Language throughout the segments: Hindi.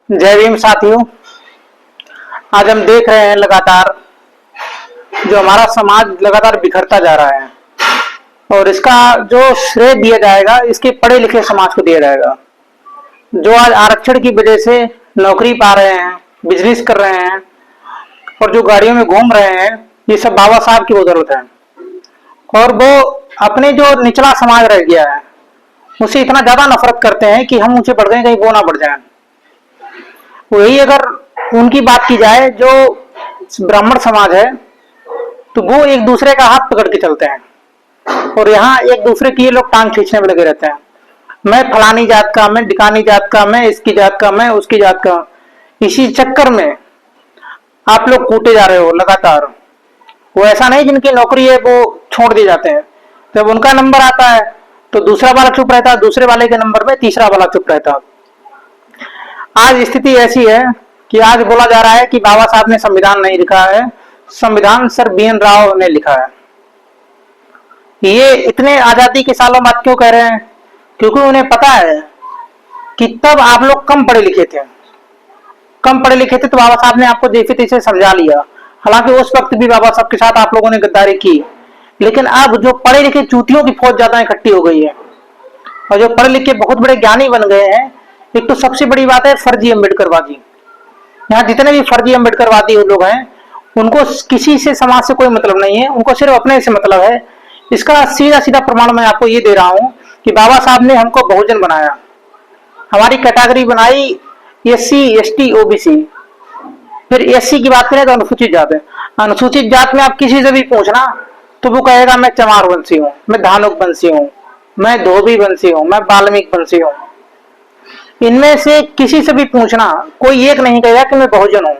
जय भीम साथियों। आज हम देख रहे हैं लगातार जो हमारा समाज लगातार बिखरता जा रहा है और इसका जो श्रेय दिया जाएगा इसके पढ़े लिखे समाज को दिया जाएगा, जो आज आरक्षण की वजह से नौकरी पा रहे हैं, बिजनेस कर रहे हैं और जो गाड़ियों में घूम रहे हैं, ये सब बाबा साहब की बदौलत है। और वो अपने जो निचला समाज रह गया है उसे इतना ज्यादा नफरत करते हैं कि हम ऊंचे बढ़ गए कहीं वो ना बढ़ जाए। वही अगर उनकी बात की जाए, जो ब्राह्मण समाज है तो वो एक दूसरे का हाथ पकड़ के चलते हैं और यहाँ एक दूसरे की ये लोग टांग खींचने में लगे रहते हैं। मैं फलानी जात का, मैं ढिकानी जात का, मैं इसकी जात का, मैं उसकी जात का। इसी चक्कर में आप लोग कूटे जा रहे हो लगातार। वो ऐसा नहीं जिनकी नौकरी है वो छोड़ दिए जाते हैं, जब उनका नंबर आता है तो दूसरा वाला चुप रहता है, दूसरे वाले के नंबर में तीसरा वाला चुप रहता है। आज स्थिति ऐसी है कि आज बोला जा रहा है कि बाबा साहब ने संविधान नहीं लिखा है, संविधान सर BN राव ने लिखा है। ये इतने आजादी के सालों बाद क्यों कह रहे हैं? क्योंकि उन्हें पता है कि तब आप लोग कम पढ़े लिखे थे, तो बाबा साहब ने आपको जैसे तैसे समझा लिया। हालांकि उस वक्त भी बाबा साहब के साथ आप लोगों ने गद्दारी की, लेकिन अब जो पढ़े लिखे चूतियों की फौज ज्यादा इकट्ठी हो गई है और जो पढ़े लिखे बहुत बड़े ज्ञानी बन गए हैं। एक तो सबसे बड़ी बात है फर्जी अम्बेडकरवादी। यहाँ जितने भी फर्जी अम्बेडकरवादी लोग हैं उनको किसी से समाज से कोई मतलब नहीं है, उनको सिर्फ अपने से मतलब है। इसका सीधा सीधा प्रमाण मैं आपको ये दे रहा हूं कि बाबा साहब ने हमको बहुजन बनाया, हमारी कैटेगरी बनाई SC ST OBC। फिर SC की बात करें तो अनुसूचित जात है। अनुसूचित जात में आप किसी से भी पूछना तो वो कहेगा मैं चमार वंशी हूँ, मैं धानुक वंशी हूँ, मैं धोबी वंशी हूँ, मैं वाल्मीकि वंशी हूँ। इनमें से किसी से भी पूछना कोई एक नहीं कहेगा कि मैं बहुजन हूं।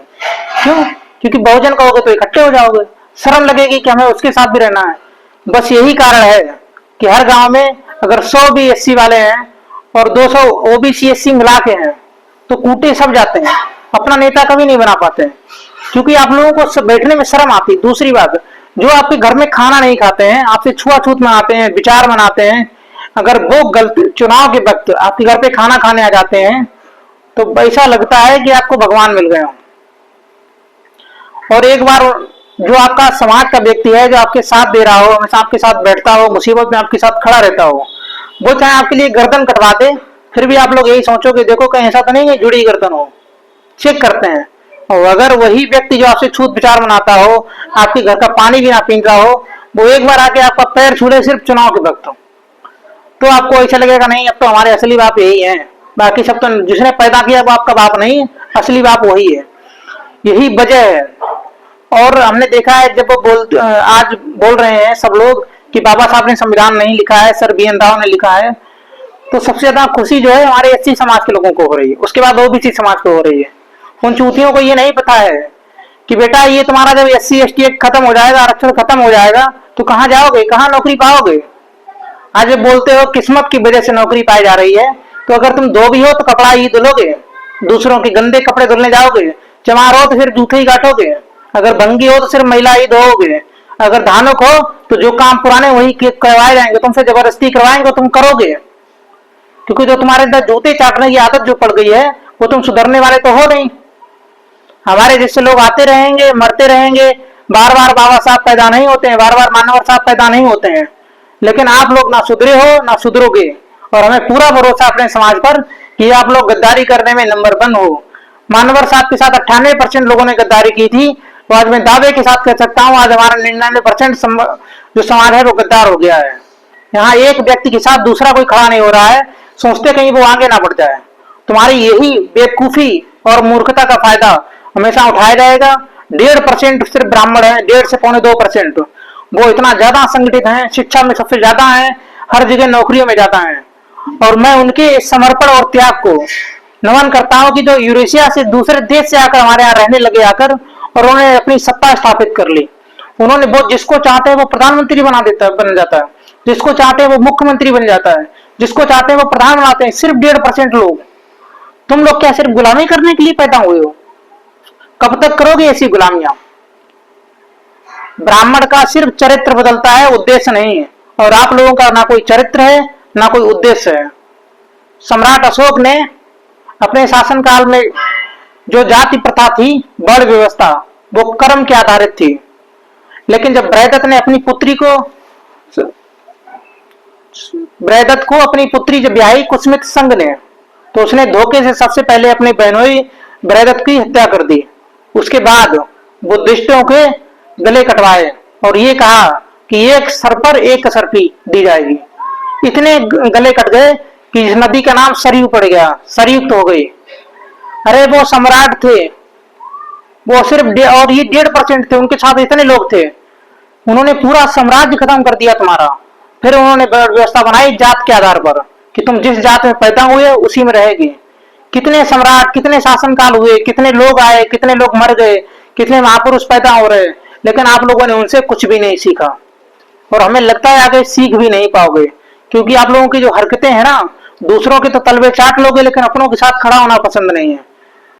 क्यों? क्योंकि बहुजन कहोगे तो इकट्ठे हो जाओगे, शर्म लगेगी कि हमें उसके साथ भी रहना है। बस यही कारण है कि हर गांव में अगर 100 भी SC वाले हैं और 200 OBC SC मिला के हैं तो कूटे सब जाते हैं, अपना नेता कभी नहीं बना पाते हैं, क्योंकि आप लोगों को सब बैठने में शर्म आती है। दूसरी बात, जो आपके घर में खाना नहीं खाते हैं, आपसे छुआछूत मनाते हैं, विचार मनाते हैं, अगर वो गलती चुनाव के वक्त आपके घर पे खाना खाने आ जाते हैं तो ऐसा लगता है कि आपको भगवान मिल गए हो। और एक बार जो आपका समाज का व्यक्ति है, जो आपके साथ दे रहा हो, हमेशा आपके साथ बैठता हो, मुसीबत में आपके साथ खड़ा रहता हो, वो चाहे आपके लिए गर्दन कटवा दे, फिर भी आप लोग यही सोचो कि देखो कहीं ऐसा तो नहीं है जुड़ी गर्दन हो, चेक करते हैं। और अगर वही व्यक्ति जो आपसे छूत विचार मनाता हो, आपके घर का पानी भी ना पी रहा हो, वो एक बार आके आपका पैर छू ले सिर्फ चुनाव के वक्त, तो आपको ऐसा लगेगा नहीं अब तो हमारे असली बाप यही है, बाकी सब तो जिसने पैदा किया वो आपका बाप नहीं, असली बाप वही है। यही वजह है। और हमने देखा है जब वो आज बोल रहे हैं सब लोग कि बाबा साहब ने संविधान नहीं लिखा है, सर BN राव ने लिखा है, तो सबसे ज्यादा खुशी जो है हमारे SC समाज के लोगों को हो रही है, उसके बाद OBC समाज को हो रही है। उन चूतियों को ये नहीं पता है कि बेटा ये तुम्हारा जब SC ST खत्म हो जाएगा, आरक्षण खत्म हो जाएगा तो कहाँ जाओगे, कहाँ नौकरी पाओगे। आज बोलते हो किस्मत की वजह से नौकरी पाई जा रही है, तो अगर तुम धोबी हो तो कपड़ा ही धुलोगे, दूसरों के गंदे कपड़े धुलने जाओगे। चमार हो तो फिर जूते ही काटोगे, अगर भंगी हो तो सिर्फ महिला ही धोओगे, अगर धानुक हो तो जो काम पुराने वही करवाए जाएंगे, तुमसे जबरदस्ती करवाएंगे तुम करोगे, क्योंकि जो तुम्हारे अंदर जूते चाटने की आदत जो पड़ गई है वो तुम सुधरने वाले तो हो नहीं। हमारे जैसे लोग आते रहेंगे, मरते रहेंगे, बार बार बाबा साहब पैदा नहीं होते हैं, बार बार मानवर साहब पैदा नहीं होते हैं, लेकिन आप लोग ना सुधरे हो ना सुधरोगे। और हमें पूरा भरोसा अपने समाज पर कि आप लोग गद्दारी करने में नंबर 1 हो। मानवर साहब के साथ 98% लोगों ने गद्दारी की थी, तो आज मैं दावे के साथ कह सकता हूं आज हमारा 99% जो समाज है वो गद्दार हो गया है। यहाँ एक व्यक्ति के साथ दूसरा कोई खड़ा नहीं हो रहा है, सोचते कहीं वो आगे ना बढ़ जाए। तुम्हारी यही बेवकूफी और मूर्खता का फायदा हमेशा उठाया जाएगा। 1.5% सिर्फ ब्राह्मण है, 1.5 से 2.25%, वो इतना ज्यादा संगठित हैं, शिक्षा में सबसे ज्यादा हैं, हर जगह नौकरियों में ज्यादा हैं। और मैं उनके समर्पण और त्याग को नमन करता हूं कि जो यूरेशिया से दूसरे देश से आकर हमारे यहाँ रहने लगे आकर और उन्होंने अपनी सत्ता स्थापित कर ली। उन्होंने वो जिसको चाहते हैं वो प्रधानमंत्री बन जाता है, जिसको चाहते हैं वो मुख्यमंत्री बन जाता है, जिसको चाहते हैं वो प्रधान बनाते हैं। सिर्फ 1.5% लोग। तुम लोग क्या सिर्फ गुलामी करने के लिए पैदा हुए हो? कब तक करोगे ऐसी गुलामियां? ब्राह्मण का सिर्फ चरित्र बदलता है, उद्देश्य नहीं है। और आप लोगों का ना कोई चरित्र है ना कोई उद्देश्य है। सम्राट अशोक ने अपने शासनकाल में जो जाति प्रथा थी, वर्ण व्यवस्था, वो कर्म के आधारित थी। लेकिन जब बृहदत्त ने अपनी पुत्री को अपनी पुत्री जब ब्याही कुसुमित संघ ने, तो उसने धोखे से सबसे पहले अपने बहनोई बृहदत्त की हत्या कर दी। उसके बाद बुद्धिस्टों के गले कटवाए और ये कहा कि एक सर पर एक सर्पी दी जाएगी। इतने गले कट गए कि इस नदी का नाम सरयू पड़ गया, सरयुक्त हो गई। अरे वो सम्राट थे, वो सिर्फ और ये 1.5% थे, उनके साथ इतने लोग थे, उन्होंने पूरा साम्राज्य खत्म कर दिया तुम्हारा। फिर उन्होंने व्यवस्था बनाई जात के आधार पर कि तुम जिस जात में पैदा हुए उसी में रहेगी। कितने सम्राट, कितने शासनकाल हुए, कितने लोग आए, कितने लोग मर गए, कितने महापुरुष पैदा हो रहे, लेकिन आप लोगों ने उनसे कुछ भी नहीं सीखा और हमें लगता है आगे सीख भी नहीं पाओगे, क्योंकि आप लोगों की जो हरकतें हैं ना, दूसरों के तो तलवे चाट लोगे लेकिन अपनों के साथ खड़ा होना पसंद नहीं है।